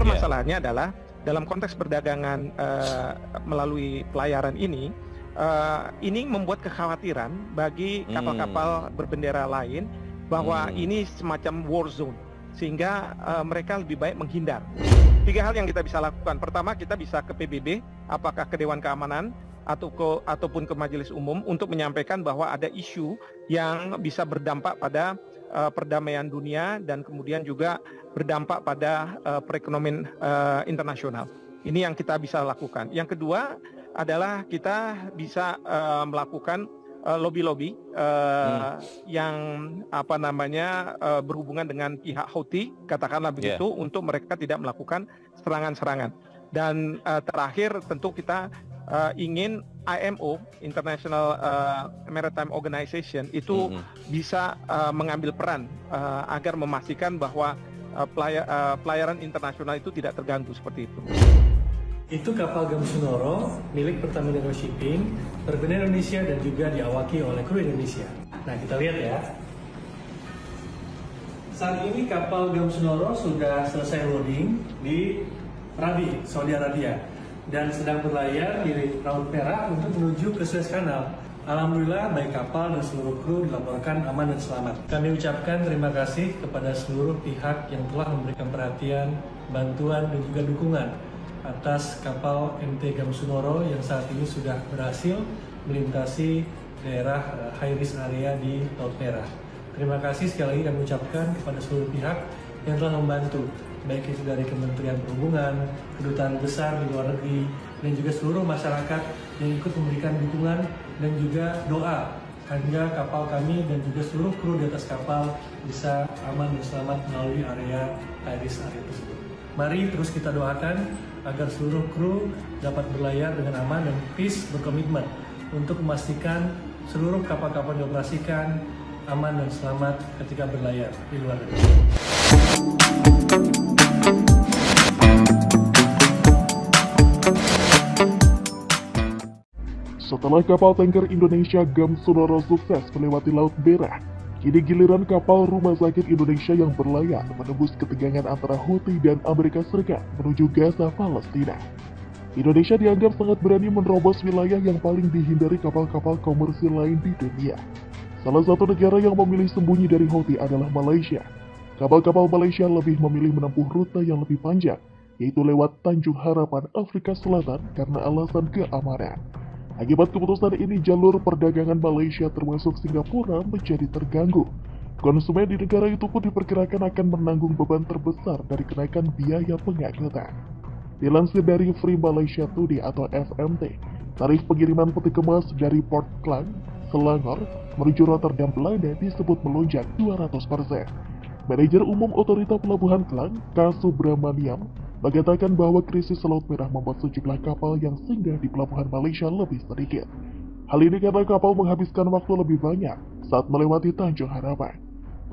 permasalahannya adalah dalam konteks perdagangan melalui pelayaran ini membuat kekhawatiran bagi kapal-kapal berbendera lain bahwa ini semacam war zone, sehingga mereka lebih baik menghindar. 3 hal yang kita bisa lakukan. Pertama, kita bisa ke PBB, apakah ke Dewan Keamanan ataupun ke Majelis Umum, untuk menyampaikan bahwa ada isu yang bisa berdampak pada perdamaian dunia dan kemudian juga berdampak pada perekonomian internasional. Ini yang kita bisa lakukan. Yang kedua adalah kita bisa melakukan lobby-lobby yang berhubungan dengan pihak Houthi, katakanlah begitu, untuk mereka tidak melakukan serangan-serangan. Dan terakhir tentu kita ingin IMO, International Maritime Organization, itu bisa mengambil peran agar memastikan bahwa pelayaran internasional itu tidak terganggu seperti itu. Itu kapal Gamsunoro milik Pertamina Shipping, berbendera Indonesia dan juga diawaki oleh kru Indonesia. Nah, kita lihat ya. Saat ini kapal Gamsunoro sudah selesai loading di Rabi, Saudi Arabia, dan sedang berlayar di Laut Merah untuk menuju ke Suez Canal. Alhamdulillah, baik kapal dan seluruh kru dilaporkan aman dan selamat. Kami ucapkan terima kasih kepada seluruh pihak yang telah memberikan perhatian, bantuan, dan juga dukungan atas kapal MT Gamsunoro yang saat ini sudah berhasil melintasi daerah high risk area di Laut Merah. Terima kasih sekali lagi kami ucapkan kepada seluruh pihak yang telah membantu, baik itu dari Kementerian Perhubungan, kedutaan besar di luar negeri, dan juga seluruh masyarakat yang ikut memberikan dukungan dan juga doa hingga kapal kami dan juga seluruh kru di atas kapal bisa aman dan selamat melalui area high risk area tersebut. Mari terus kita doakan agar seluruh kru dapat berlayar dengan aman dan peace berkomitmen untuk memastikan seluruh kapal-kapal dioperasikan aman dan selamat ketika berlayar di luar negeri. Setelah kapal tanker Indonesia Gamsunoro sukses melewati Laut Merah, kini giliran kapal Rumah Sakit Indonesia yang berlayar menembus ketegangan antara Houthi dan Amerika Serikat menuju Gaza, Palestina. Indonesia dianggap sangat berani menerobos wilayah yang paling dihindari kapal-kapal komersil lain di dunia. Salah satu negara yang memilih sembunyi dari Houthi adalah Malaysia. Kapal-kapal Malaysia lebih memilih menempuh rute yang lebih panjang, yaitu lewat Tanjung Harapan, Afrika Selatan karena alasan keamanan. Akibat keputusan ini, jalur perdagangan Malaysia termasuk Singapura menjadi terganggu. Konsumen di negara itu pun diperkirakan akan menanggung beban terbesar dari kenaikan biaya pengangkutan. Dilansir dari Free Malaysia Today atau FMT, tarif pengiriman peti kemas dari Port Klang, Selangor, menuju Rotterdam, Belanda disebut melonjak 200%. Manajer Umum Otorita Pelabuhan Klang, K. Subramaniam, mengatakan bahwa krisis Laut Merah membuat sejumlah kapal yang singgah di pelabuhan Malaysia lebih sedikit. Hal ini karena kapal menghabiskan waktu lebih banyak saat melewati Tanjung Harapan.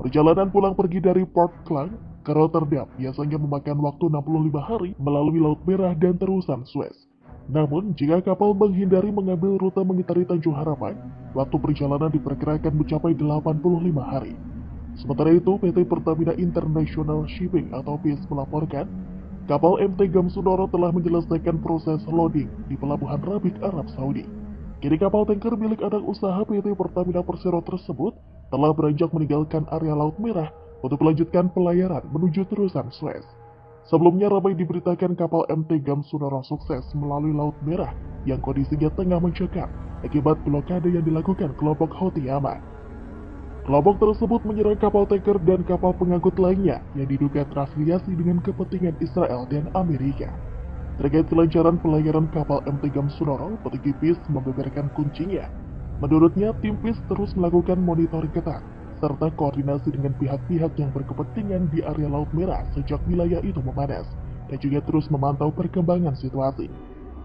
Perjalanan pulang pergi dari Port Klang ke Rotterdam biasanya memakan waktu 65 hari melalui Laut Merah dan terusan Suez. Namun, jika kapal menghindari mengambil rute mengitari Tanjung Harapan, waktu perjalanan diperkirakan mencapai 85 hari. Sementara itu, PT Pertamina International Shipping atau PIS melaporkan, kapal MT Gamsunoro telah menyelesaikan proses loading di Pelabuhan Rabigh, Arab Saudi. Kini kapal tanker milik anak usaha PT Pertamina Persero tersebut telah beranjak meninggalkan area Laut Merah untuk melanjutkan pelayaran menuju terusan Suez. Sebelumnya ramai diberitakan kapal MT Gamsunoro sukses melalui Laut Merah yang kondisinya tengah mencekam akibat blokade yang dilakukan kelompok Houthi Yaman. Kelompok tersebut menyerang kapal tanker dan kapal pengangkut lainnya yang diduga terafiliasi dengan kepentingan Israel dan Amerika. Terkait kelancaran pelayaran kapal MT Gamsunoro, petinggi PIS membeberkan kuncinya. Menurutnya, tim PIS terus melakukan monitoring ketat, serta koordinasi dengan pihak-pihak yang berkepentingan di area Laut Merah sejak wilayah itu memanas, dan juga terus memantau perkembangan situasi.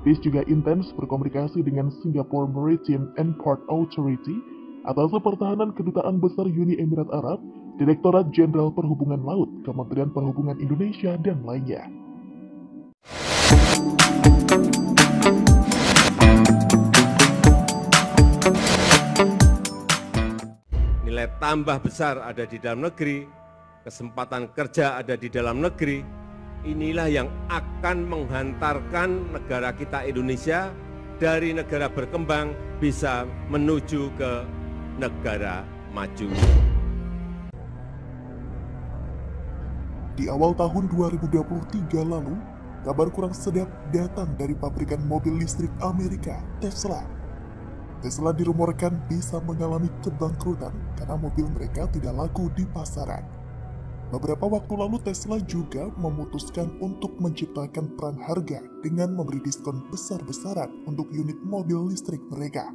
PIS juga intens berkomunikasi dengan Singapore Maritime and Port Authority, atas pertahanan Kedutaan Besar Uni Emirat Arab, Direktorat Jenderal Perhubungan Laut, Kementerian Perhubungan Indonesia, dan lainnya. Nilai tambah besar ada di dalam negeri, kesempatan kerja ada di dalam negeri, inilah yang akan menghantarkan negara kita Indonesia dari negara berkembang bisa menuju ke negara maju. Di awal tahun 2023 lalu, kabar kurang sedap datang dari pabrikan mobil listrik Amerika, Tesla. Tesla dirumorkan bisa mengalami kebangkrutan karena mobil mereka tidak laku di pasaran. Beberapa waktu lalu Tesla juga memutuskan untuk menciptakan perang harga dengan memberi diskon besar-besaran untuk unit mobil listrik mereka.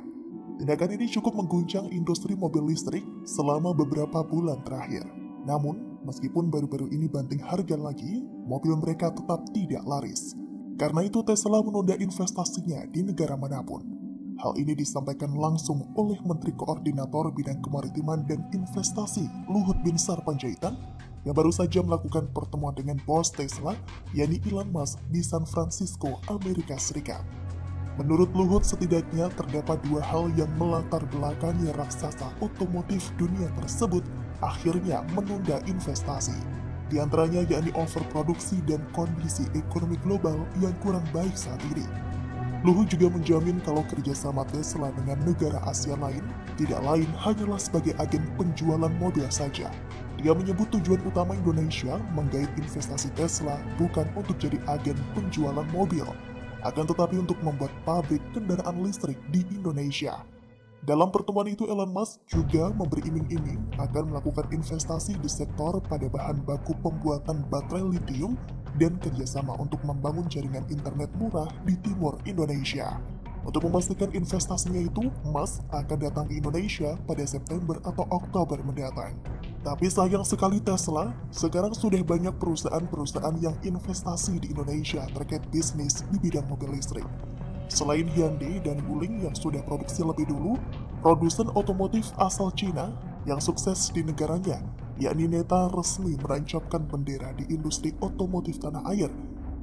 Tindakan ini cukup mengguncang industri mobil listrik selama beberapa bulan terakhir. Namun, meskipun baru-baru ini banting harga lagi, mobil mereka tetap tidak laris. Karena itu Tesla menunda investasinya di negara manapun. Hal ini disampaikan langsung oleh Menteri Koordinator Bidang Kemaritiman dan Investasi Luhut Binsar Panjaitan yang baru saja melakukan pertemuan dengan bos Tesla, yakni Elon Musk di San Francisco, Amerika Serikat. Menurut Luhut, setidaknya terdapat dua hal yang melatar belakangi raksasa otomotif dunia tersebut akhirnya menunda investasi. Di antaranya yakni overproduksi dan kondisi ekonomi global yang kurang baik saat ini. Luhut juga menjamin kalau kerjasama Tesla dengan negara Asia lain tidak lain hanyalah sebagai agen penjualan mobil saja. Dia menyebut tujuan utama Indonesia menggait investasi Tesla bukan untuk jadi agen penjualan mobil, akan tetapi untuk membuat pabrik kendaraan listrik di Indonesia. Dalam pertemuan itu Elon Musk juga memberi iming-iming akan melakukan investasi di sektor pada bahan baku pembuatan baterai lithium dan kerjasama untuk membangun jaringan internet murah di timur Indonesia. Untuk memastikan investasinya itu, Musk akan datang ke Indonesia pada September atau Oktober mendatang. Tapi sayang sekali Tesla, sekarang sudah banyak perusahaan-perusahaan yang investasi di Indonesia terkait bisnis di bidang mobil listrik. Selain Hyundai dan Wuling yang sudah produksi lebih dulu, produsen otomotif asal Cina yang sukses di negaranya, yakni NETA resmi menancapkan bendera di industri otomotif tanah air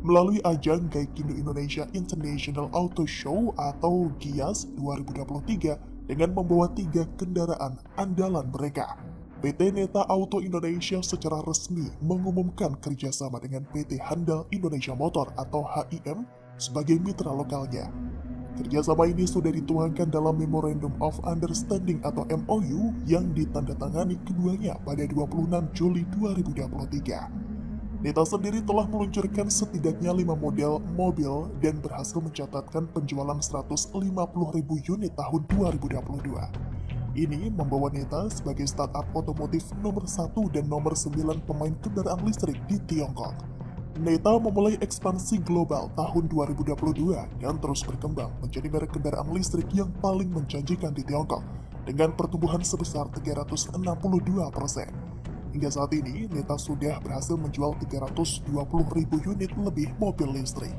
melalui ajang Gaikindo Indonesia International Auto Show atau GIAS 2023 dengan membawa 3 kendaraan andalan mereka. PT NETA Auto Indonesia secara resmi mengumumkan kerjasama dengan PT Handal Indonesia Motor atau HIM sebagai mitra lokalnya. Kerjasama ini sudah dituangkan dalam Memorandum of Understanding atau MOU yang ditandatangani keduanya pada 26 Juli 2023. NETA sendiri telah meluncurkan setidaknya 5 model mobil dan berhasil mencatatkan penjualan 150.000 unit tahun 2022. Ini membawa NETA sebagai startup otomotif nomor 1 dan nomor 9 pemain kendaraan listrik di Tiongkok. NETA memulai ekspansi global tahun 2022 dan terus berkembang menjadi merek kendaraan listrik yang paling menjanjikan di Tiongkok dengan pertumbuhan sebesar 362%. Hingga saat ini, NETA sudah berhasil menjual 320.000 unit lebih mobil listrik.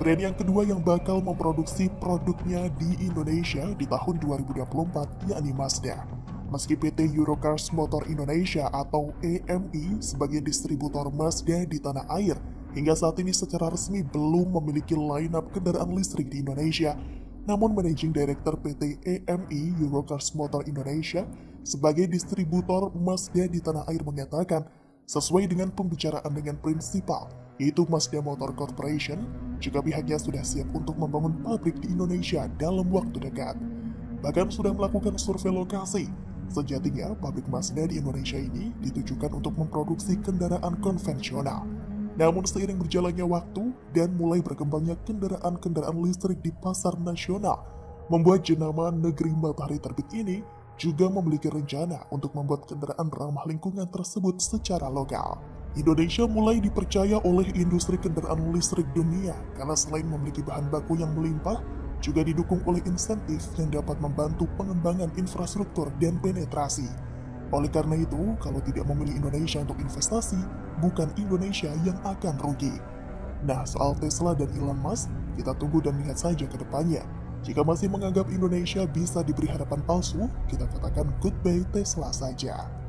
Brand yang kedua yang bakal memproduksi produknya di Indonesia di tahun 2024 yakni Mazda. Meski PT Eurocars Motor Indonesia atau EMI sebagai distributor Mazda di tanah air, hingga saat ini secara resmi belum memiliki line-up kendaraan listrik di Indonesia, namun Managing Director PT EMI Eurocars Motor Indonesia sebagai distributor Mazda di tanah air mengatakan, sesuai dengan pembicaraan dengan prinsipal, yaitu Mazda Motor Corporation, juga pihaknya sudah siap untuk membangun pabrik di Indonesia dalam waktu dekat. Bahkan sudah melakukan survei lokasi. Sejatinya, pabrik Mazda di Indonesia ini ditujukan untuk memproduksi kendaraan konvensional. Namun seiring berjalannya waktu dan mulai berkembangnya kendaraan-kendaraan listrik di pasar nasional, membuat jenama negeri matahari terbit ini juga memiliki rencana untuk membuat kendaraan ramah lingkungan tersebut secara lokal. Indonesia mulai dipercaya oleh industri kendaraan listrik dunia karena selain memiliki bahan baku yang melimpah, juga didukung oleh insentif yang dapat membantu pengembangan infrastruktur dan penetrasi. Oleh karena itu, kalau tidak memilih Indonesia untuk investasi, bukan Indonesia yang akan rugi. Nah, soal Tesla dan Elon Musk, kita tunggu dan lihat saja ke depannya. Jika masih menganggap Indonesia bisa diberi harapan palsu, kita katakan goodbye Tesla saja.